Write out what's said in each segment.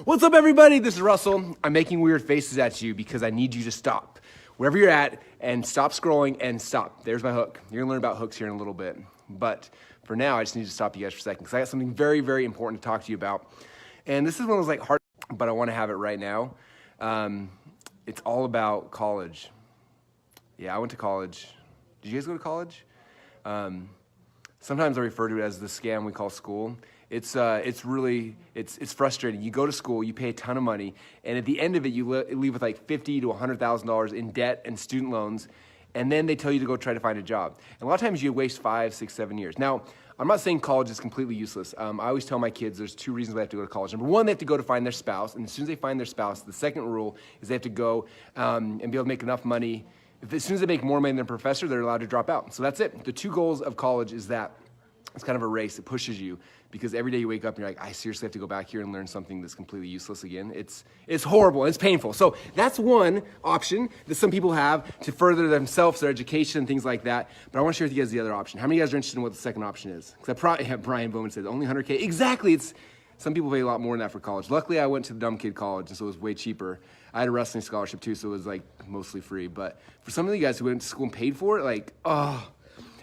What's up, everybody? This is Russell. I'm making weird faces at you because I need you to stop wherever you're at and stop scrolling and stop. There's my hook. You're gonna learn about hooks here in a little bit. But for now, I just need to stop you guys for a second because I got something very, very important to talk to you about. And this is one of those hard, but I want to have it right now. It's all about college. Yeah, I went to college. Did you guys go to college? Sometimes I refer to it as the scam we call school. It's frustrating. You go to school, you pay a ton of money, and at the end of it, you leave with like $50,000 to $100,000 in debt and student loans, and then they tell you to go try to find a job. And a lot of times you waste 5, 6, 7 years. Now, I'm not saying college is completely useless. I always tell my kids there's 2 reasons they have to go to college. Number 1, they have to go to find their spouse, and as soon as they find their spouse, the second rule is they have to go and be able to make enough money. As soon as they make more money than a professor, they're allowed to drop out. So that's it. The 2 goals of college is that it's kind of a race. It pushes you because every day you wake up and you're like, I seriously have to go back here and learn something that's completely useless again. It's horrible. It's painful. So that's one option that some people have to further themselves, their education, and things like that. But I want to share with you guys the other option. How many of you guys are interested in what the second option is? Because I probably have Brian Bowman said only 100K. Exactly. Some people pay a lot more than that for college. Luckily, I went to the dumb kid college, and so it was way cheaper. I had a wrestling scholarship too, so it was like mostly free. But for some of you guys who went to school and paid for it, like, oh.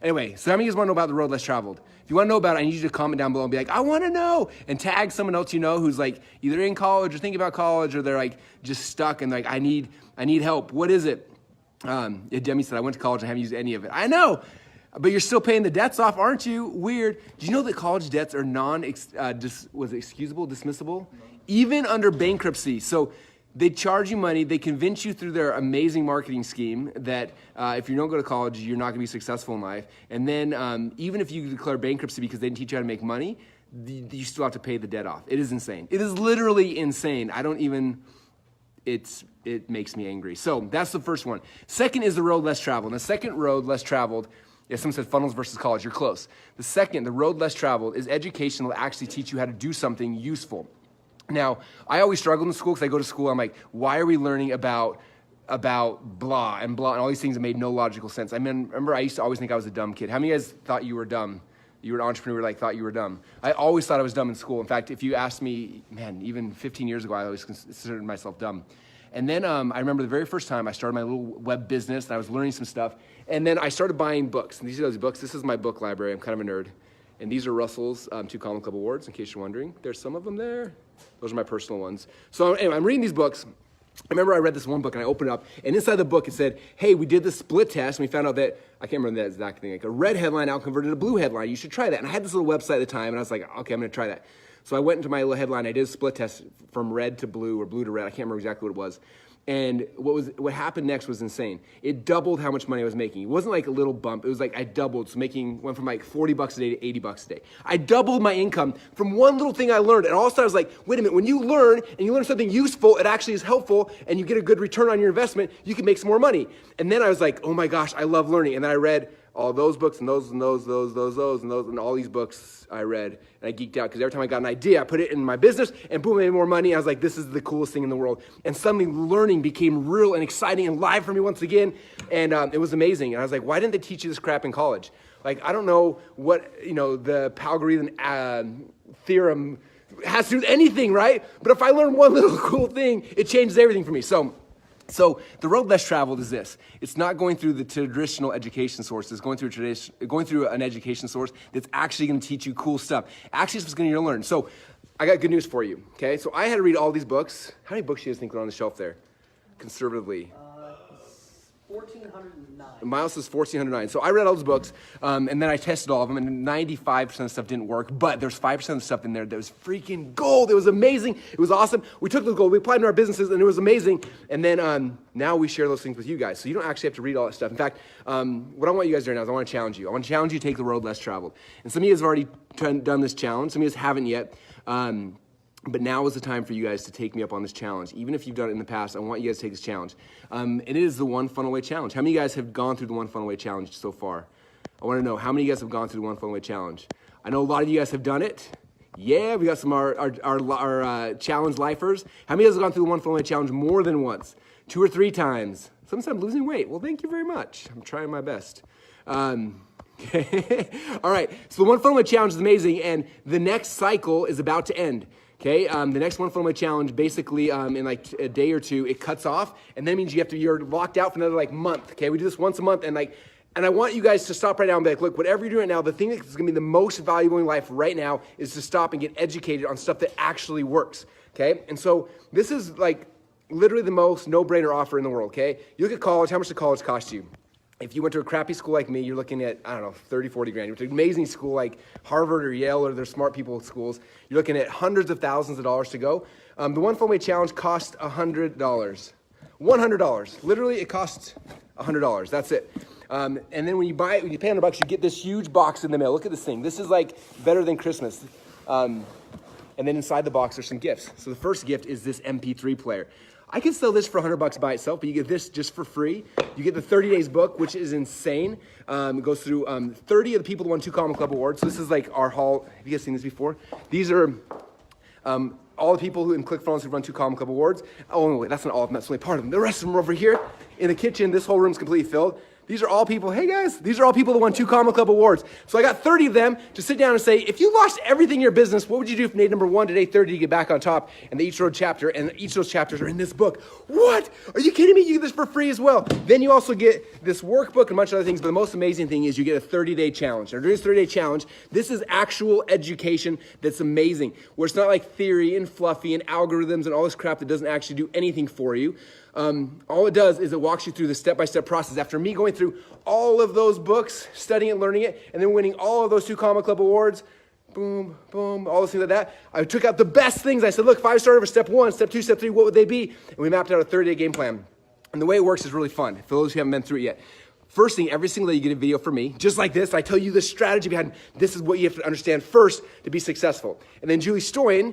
Anyway, so how many of you guys want to know about the road less traveled? If you want to know about it, I need you to comment down below and be like, I want to know, and tag someone else you know who's like either in college or thinking about college, or they're like just stuck and like, I need help. What is it? Demi said, I went to college and haven't used any of it. I know, but you're still paying the debts off, aren't you? Weird. Do you know that college debts are excusable, dismissible? Even under bankruptcy. So they charge you money, they convince you through their amazing marketing scheme that if you don't go to college, you're not gonna be successful in life. And then even if you declare bankruptcy because they didn't teach you how to make money, you still have to pay the debt off. It is insane. It is literally insane. It makes me angry. So that's the first one. Second is the road less traveled. And the second road less traveled, someone said funnels versus college, you're close. The second, the road less traveled, is education will actually teach you how to do something useful. Now, I always struggle in school because I go to school, I'm like, why are we learning about blah and all these things that made no logical sense? I mean, remember, I used to always think I was a dumb kid. How many of you guys thought you were dumb? You were an entrepreneur, thought you were dumb. I always thought I was dumb in school. In fact, if you asked me, man, even 15 years ago, I always considered myself dumb. And then I remember the very first time I started my little web business and I was learning some stuff. And then I started buying books. And these are those books. This is my book library. I'm kind of a nerd. And these are Russell's 2 Common Club Awards, in case you're wondering. There's some of them there. Those are my personal ones. So anyway, I'm reading these books. I remember I read this one book and I opened it up, and inside the book it said, hey, we did this split test and we found out that, I can't remember that exact thing, like a red headline out converted to a blue headline. You should try that. And I had this little website at the time and I was like, okay, I'm gonna try that. So I went into my little headline, I did a split test from red to blue or blue to red. I can't remember exactly what it was. And what happened next was insane. It doubled how much money I was making. It wasn't like a little bump. It was like I doubled. So went from like $40 a day to $80 a day. I doubled my income from one little thing I learned. And all of a sudden I was like, wait a minute, when you learn and you learn something useful, it actually is helpful and you get a good return on your investment, you can make some more money. And then I was like, oh my gosh, I love learning. And then I read all those books and those and all these books I read, and I geeked out because every time I got an idea, I put it in my business and boom, I made more money. I was like, this is the coolest thing in the world. And suddenly learning became real and exciting and live for me once again, and it was amazing. And I was like, why didn't they teach you this crap in college? Like, I don't know what, the Pythagorean theorem has to do with anything, right? But if I learn one little cool thing, it changes everything for me. So the road less traveled is this. It's not going through the traditional education sources, going through an education source that's actually going to teach you cool stuff. Actually, it's what's going to learn. So I got good news for you, okay? So I had to read all these books. How many books do you guys think are on the shelf there, conservatively? 1,409. Miles says 1,409. So I read all those books, and then I tested all of them, and 95% of the stuff didn't work, but there's 5% of the stuff in there that was freaking gold. It was amazing. It was awesome. We took the gold, we applied it in our businesses, and it was amazing. And then now we share those things with you guys. So you don't actually have to read all that stuff. In fact, what I want you guys to do now is I want to challenge you. I want to challenge you to take the road less traveled. And some of you guys have already done this challenge. Some of you guys haven't yet. But now is the time for you guys to take me up on this challenge. Even if you've done it in the past, I want you guys to take this challenge. It is the One Funnel Away Challenge. How many of you guys have gone through the One Funnel Away Challenge so far? I want to know how many of you guys have gone through the One Funnel Away Challenge. I know a lot of you guys have done it. Yeah, we got some of our challenge lifers. How many of you guys have gone through the One Funnel Away Challenge more than once? 2 or 3 times. Sometimes I'm losing weight. Well, thank you very much. I'm trying my best. Okay. All right, so the One Funnel Away Challenge is amazing, and the next cycle is about to end. Okay, the next one funnel challenge, basically in like a day or two, it cuts off, and that means you're locked out for another like month. Okay, we do this once a month, and I want you guys to stop right now and be like, look, whatever you're doing right now, the thing that's gonna be the most valuable in life right now is to stop and get educated on stuff that actually works. Okay, and so this is like literally the most no-brainer offer in the world. Okay, you look at college. How much does college cost you? If you went to a crappy school like me, you're looking at, I don't know, 30, 40 grand. You went to an amazing school like Harvard or Yale or their smart people schools, you're looking at hundreds of thousands of dollars to go. The one funnel challenge costs $100. $100. Literally, it costs $100. That's it. And then when you pay $100, you get this huge box in the mail. Look at this thing. This is like better than Christmas. And then inside the box, there's some gifts. So the first gift is this MP3 player. I can sell this for $100 by itself, but you get this just for free. You get the 30 Days book, which is insane. It goes through 30 of the people who won 2 Common Club awards. So this is like our haul. Have you guys seen this before? These are all the people who in ClickFunnels who've run 2 Common Club awards. Oh, no, wait, that's not all of them. That's only part of them. The rest of them are over here in the kitchen. This whole room's completely filled. These are all people, hey guys, these are all people that won 2 Common Club awards. So I got 30 of them to sit down and say, if you lost everything in your business, what would you do from day number 1 to day 30 to get back on top? And they each wrote a chapter, and each of those chapters are in this book. What? Are you kidding me? You get this for free as well. Then you also get this workbook and a bunch of other things, but the most amazing thing is you get a 30-day challenge. Now during this 30-day challenge, this is actual education that's amazing, where it's not like theory and fluffy and algorithms and all this crap that doesn't actually do anything for you. All it does is it walks you through the step-by-step process. After me going through all of those books, studying and learning it, and then winning all of those 2 Common Club awards, boom, boom, all those things like that, I took out the best things. I said, look, 5-star over step 1, step 2, step 3, what would they be? And we mapped out a 30-day game plan. And the way it works is really fun, for those who haven't been through it yet. First thing, every single day you get a video from me, just like this. I tell you the strategy behind this is what you have to understand first to be successful. And then Julie Stoyan,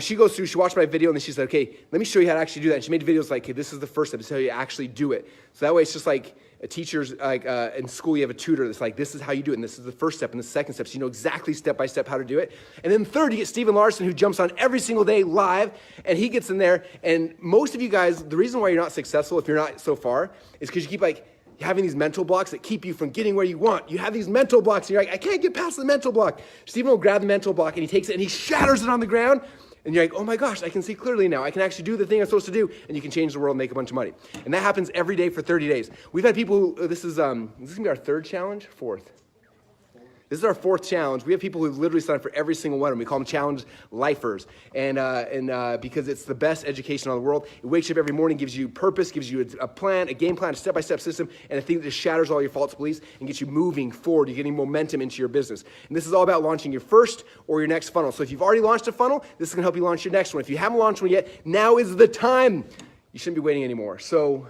she goes through, she watched my video, and then she said, okay, let me show you how to actually do that. And she made videos like, okay, this is the first step, this is how you actually do it. So that way it's just like a teacher's, like in school you have a tutor that's like, this is how you do it, and this is the first step and the second step, so you know exactly step by step how to do it. And then third, you get Stephen Larson, who jumps on every single day live, and he gets in there. And most of you guys, the reason why you're not successful, if you're not so far, is because you keep like, having these mental blocks that keep you from getting where you want. You have these mental blocks, and you're like, I can't get past the mental block. Stephen will grab the mental block, and he takes it, and he shatters it on the ground, and you're like, oh my gosh, I can see clearly now. I can actually do the thing I'm supposed to do, and you can change the world and make a bunch of money. And that happens every day for 30 days. We've had people who, this is going to be our 3rd challenge? 4th. This is our 4th challenge. We have people who literally sign up for every single one of them. We call them challenge lifers. And because it's the best education in the world, it wakes you up every morning, gives you purpose, gives you a plan, a game plan, a step-by-step system, and a thing that just shatters all your false beliefs and gets you moving forward. You're getting momentum into your business. And this is all about launching your first or your next funnel. So if you've already launched a funnel, this is going to help you launch your next one. If you haven't launched one yet, now is the time. You shouldn't be waiting anymore. So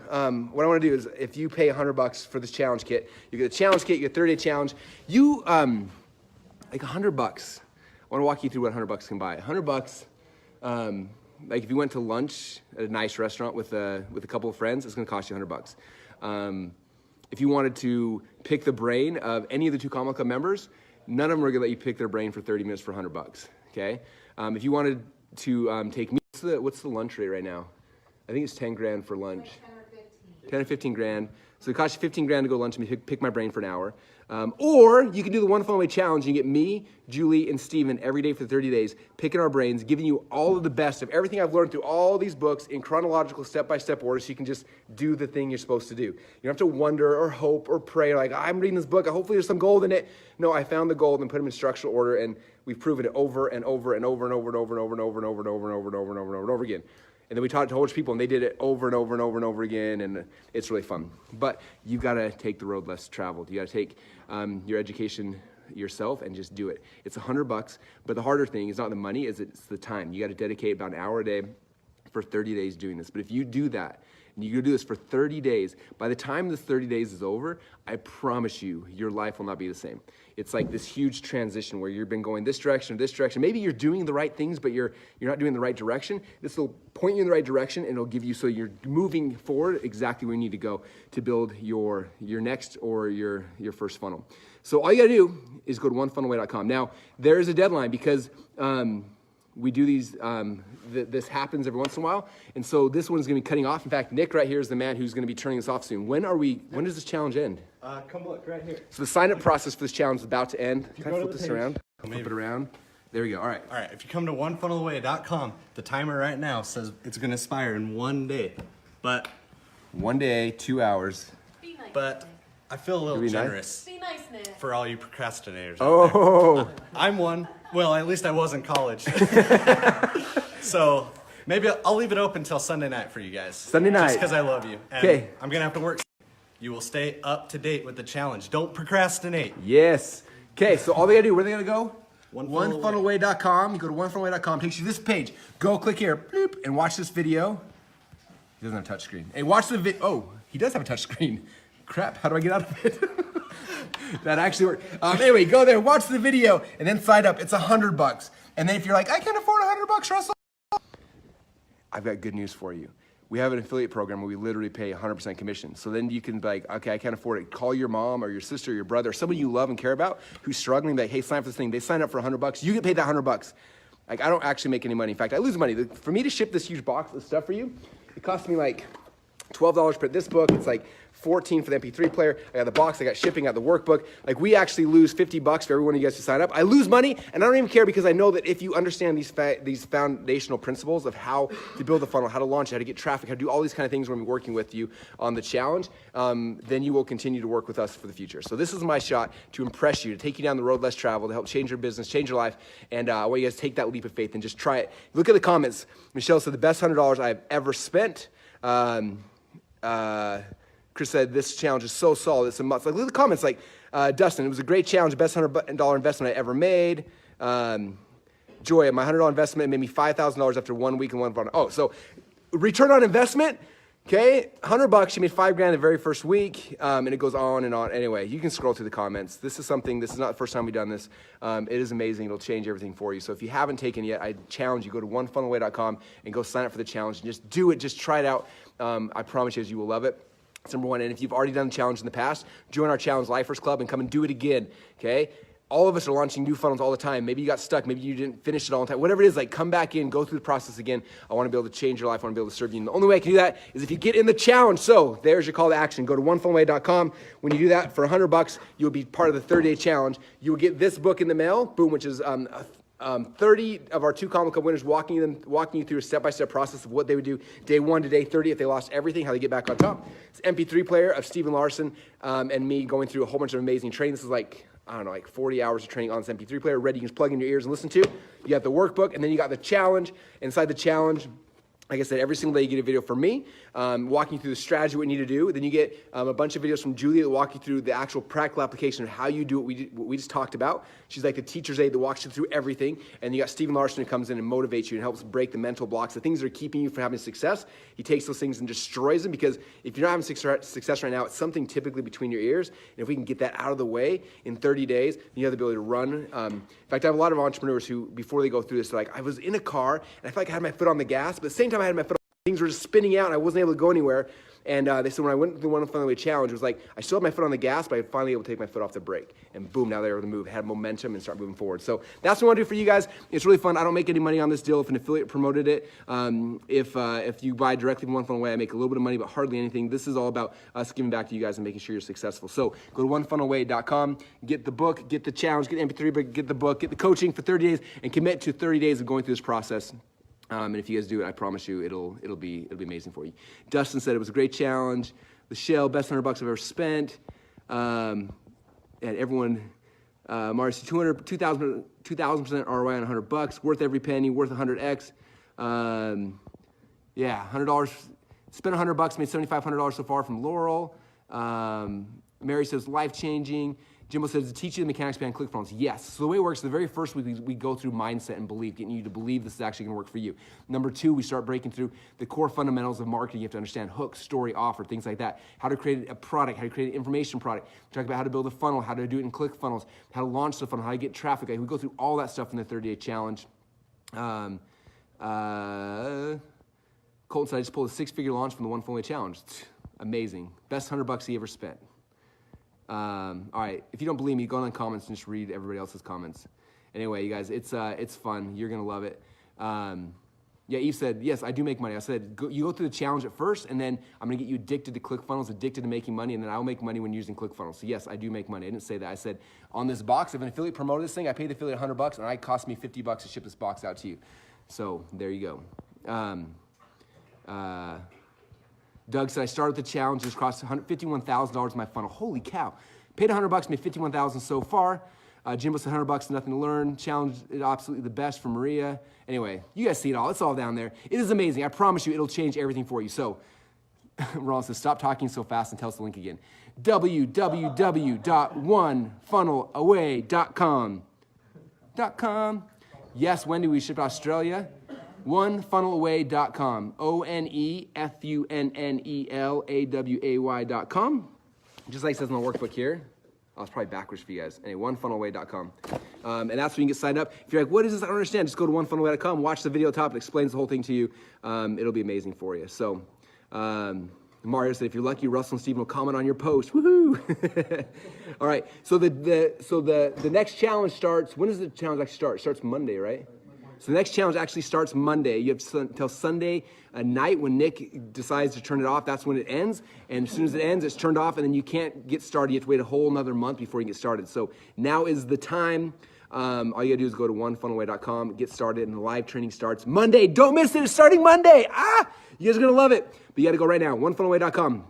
what I want to do is, if you pay $100 for this challenge kit, you get a challenge kit, you get a 30-day challenge. You like $100. I want to walk you through what $100 can buy. $100, like if you went to lunch at a nice restaurant with a couple of friends, it's going to cost you $100. If you wanted to pick the brain of any of the 2 Common Club members, none of them are going to let you pick their brain for 30 minutes for $100. Okay. If you wanted to take me, what's the lunch rate right now? I think it's 10 grand for lunch. 10 or 15 grand. So it costs you 15 grand to go lunch and pick my brain for an hour. Or you can do the One Funnel Away Challenge. You get me, Julie, and Steven every day for 30 days, picking our brains, giving you all of the best of everything I've learned through all these books in chronological step-by-step order, so you can just do the thing you're supposed to do. You don't have to wonder or hope or pray, like, I'm reading this book, hopefully there's some gold in it. No, I found the gold and put them in structural order, and we've proven it over and over and over and over and over and over and over and over and over and over and over and over and over and over again. And then we taught it to a whole bunch of people, and they did it over and over and over and over again, and it's really fun. But you've got to take the road less traveled. You got to take your education yourself and just do it. It's $100, but the harder thing is not the money, it's the time. You got to dedicate about an hour a day for 30 days doing this. But if you do that, and you do this for 30 days, by the time the 30 days is over, I promise you, your life will not be the same. It's like this huge transition where you've been going this direction or this direction. Maybe you're doing the right things, but you're not doing the right direction. This will point you in the right direction, and it'll give you, so you're moving forward exactly where you need to go to build your next or your first funnel. So all you gotta do is go to onefunnelaway.com. Now, there is a deadline because we do these, this happens every once in a while, and so this one's gonna be cutting off. In fact, Nick right here is the man who's gonna be turning this off soon. When does this challenge end? Come look right here. So the sign-up process for this challenge is about to end. Can I flip this around? Flip it around. There we go. All right. All right, if you come to onefunnelaway.com, the timer right now says it's going to expire in 1 day. But 1 day, 2 hours. Be nice. but I feel a little Be nice? generous Be nice, Nick. for all you procrastinators. Oh. I'm one. Well, at least I was in college. So maybe I'll leave it open till Sunday night for you guys. Sunday night. Just because I love you. And Okay. I'm going to have to work. You will stay up to date with the challenge. Don't procrastinate. Yes. Okay, so all they gotta do, where they gotta go? Onefunnelaway. Onefunnelaway.com. You go to onefunnelaway.com, takes you to this page. Go click here, bloop, and watch this video. He doesn't have a touch screen. Hey, watch the video. Oh, he does have a touch screen. Crap, how do I get out of it? That actually worked. Anyway, go there, watch the video, and then sign up. It's $100. And then if you're like, I can't afford $100, Russell, I've got good news for you. We have an affiliate program where we literally pay 100% commission. So then you can be like, okay, I can't afford it. Call your mom or your sister or your brother or somebody you love and care about who's struggling. Like, hey, sign up for this thing. They sign up for $100. You get paid that $100. Like, I don't actually make any money. In fact, I lose money. For me to ship this huge box of stuff for you, it costs me like $12 to print this book. It's like $14 for the MP3 player. I got the box, I got shipping, I got the workbook. Like, we actually lose $50 for every one of you guys to sign up. I lose money, and I don't even care because I know that if you understand these foundational principles of how to build a funnel, how to launch it, how to get traffic, how to do all these kind of things when we're working with you on the challenge, then you will continue to work with us for the future. So this is my shot to impress you, to take you down the road less traveled, to help change your business, change your life, and I want you guys to take that leap of faith and just try it. Look at the comments. Michelle said, the best $100 I've ever spent. Chris said, this challenge is so solid, it's a must. Like, look at the comments, like, Dustin, it was a great challenge, best $100 investment I ever made. Joy, my $100 investment made me $5,000 after 1 week and one fund. Oh, so return on investment, okay, $100, you made $5,000 the very first week, and it goes on and on. Anyway, you can scroll through the comments. This is not the first time we've done this. It is amazing, it'll change everything for you. So if you haven't taken it yet, I challenge you, go to onefunnelaway.com and go sign up for the challenge and just do it, just try it out. I promise you will love it. That's number one. And if you've already done the challenge in the past, join our Challenge Lifers Club and come and do it again, okay? All of us are launching new funnels all the time. Maybe you got stuck. Maybe you didn't finish it all the time. Whatever it is, like, come back in, go through the process again. I want to be able to change your life. I want to be able to serve you. And the only way I can do that is if you get in the challenge. So there's your call to action. Go to onefunnelaway.com. When you do that, for $100, you'll be part of the 30-day challenge. You will get this book in the mail, boom, which is 30 of our 2 Combo Club winners walking you through a step-by-step process of what they would do day 1 to day 30 if they lost everything, how they get back on top. It's MP3 player of Stephen Larson and me going through a whole bunch of amazing training. This is like, I don't know, like 40 hours of training on this MP3 player, ready, you can just plug in your ears and listen to. You got the workbook, and then you got the challenge. Inside the challenge, like I said, every single day you get a video from me, walking you through the strategy, what you need to do. Then you get a bunch of videos from Julia that walk you through the actual practical application of how you do what we just talked about. She's like the teacher's aide that walks you through everything. And you got Stephen Larson who comes in and motivates you and helps break the mental blocks, the things that are keeping you from having success. He takes those things and destroys them, because if you're not having success right now, it's something typically between your ears. And if we can get that out of the way in 30 days, then you have the ability to run. In fact, I have a lot of entrepreneurs who, before they go through this, they're like, I was in a car and I felt like I had my foot on the gas, but at the same time I had my foot on, things were just spinning out and I wasn't able to go anywhere. And they said when I went through the One Funnel Away challenge, it was like I still had my foot on the gas, but I was finally able to take my foot off the brake. And boom, now they were able to move, had momentum, and start moving forward. So that's what I want to do for you guys. It's really fun. I don't make any money on this deal if an affiliate promoted it. If you buy directly from One Funnel Away, I make a little bit of money, but hardly anything. This is all about us giving back to you guys and making sure you're successful. So go to onefunnelaway.com, get the book, get the challenge, get the MP3 book, get the book, get the coaching for 30 days, and commit to 30 days of going through this process. And if you guys do it, I promise you, it'll be amazing for you. Dustin said it was a great challenge. Michelle, best $100 I've ever spent. And everyone, Marcy, 2,000% ROI on $100, worth every penny, worth 100x. Yeah, $100. Spent $100, made $7,500 so far from Laurel. Mary says life-changing. Jimbo says, to teach you the mechanics behind ClickFunnels. Yes. So the way it works, the very first week, we go through mindset and belief, getting you to believe this is actually going to work for you. Number 2, we start breaking through the core fundamentals of marketing. You have to understand hook, story, offer, things like that. How to create a product, how to create an information product. We talk about how to build a funnel, how to do it in ClickFunnels, how to launch the funnel, how to get traffic. We go through all that stuff in the 30-day challenge. Colton said, I just pulled a 6-figure launch from the One Funnel Away challenge. Amazing. Best $100 he ever spent. All right, if you don't believe me, go on the comments and just read everybody else's comments. Anyway, you guys, it's fun. You're gonna love it. Yeah, Eve said, yes, I do make money. I said, you go through the challenge at first, and then I'm gonna get you addicted to ClickFunnels, addicted to making money, and then I'll make money when using ClickFunnels. So yes, I do make money. I didn't say that. I said, on this box, if an affiliate promoted this thing, I paid the affiliate $100, and it cost me $50 to ship this box out to you. So there you go. Doug said, I started the challenge, just crossed $51,000 in my funnel. Holy cow. Paid $100, made $51,000 so far. Jimbo said $100, nothing to learn. Challenge is absolutely the best from Maria. Anyway, you guys see it all. It's all down there. It is amazing. I promise you, it'll change everything for you. So, Ron says, stop talking so fast and tell us the link again. www.onefunnelaway.com. Yes, Wendy, we shipped Australia. Onefunnelaway.com. ONEFUNNELAWAY.com. Just like it says in the workbook here. Oh, it's probably backwards for you guys. Anyway, onefunnelaway.com. And that's where you can get signed up. If you're like, what is this? I don't understand. Just go to onefunnelaway.com, watch the video top. It explains the whole thing to you. It'll be amazing for you. So, Mario said, if you're lucky, Russell and Steven will comment on your post. Woohoo! All right. So the next challenge starts. When does the challenge actually start? It starts Monday, right? So the next challenge actually starts Monday. You have until Sunday night when Nick decides to turn it off. That's when it ends. And as soon as it ends, it's turned off, and then you can't get started. You have to wait a whole another month before you get started. So now is the time. All you gotta do is go to onefunnelaway.com, get started, and the live training starts Monday. Don't miss it. It's starting Monday. You guys are gonna love it. But you gotta go right now. Onefunnelaway.com.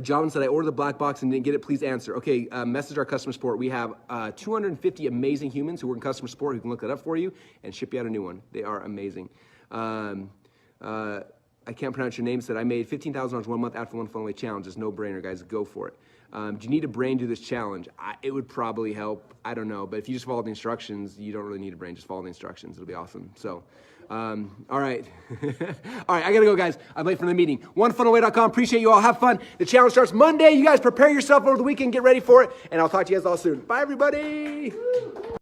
John said, I ordered the black box and didn't get it. Please answer. Okay, message our customer support. We have 250 amazing humans who work in customer support who can look that up for you and ship you out a new one. They are amazing. I can't pronounce your name. Said, I made $15,000 one month after One Funnel Away challenge. It's no brainer, guys. Go for it. Do you need a brain to do this challenge? It would probably help. I don't know. But if you just follow the instructions, you don't really need a brain. Just follow the instructions. It'll be awesome. So, all right. All right, I got to go, guys. I'm late for the meeting. OneFunnelAway.com. Appreciate you all. Have fun. The challenge starts Monday. You guys prepare yourself over the weekend. Get ready for it. And I'll talk to you guys all soon. Bye, everybody.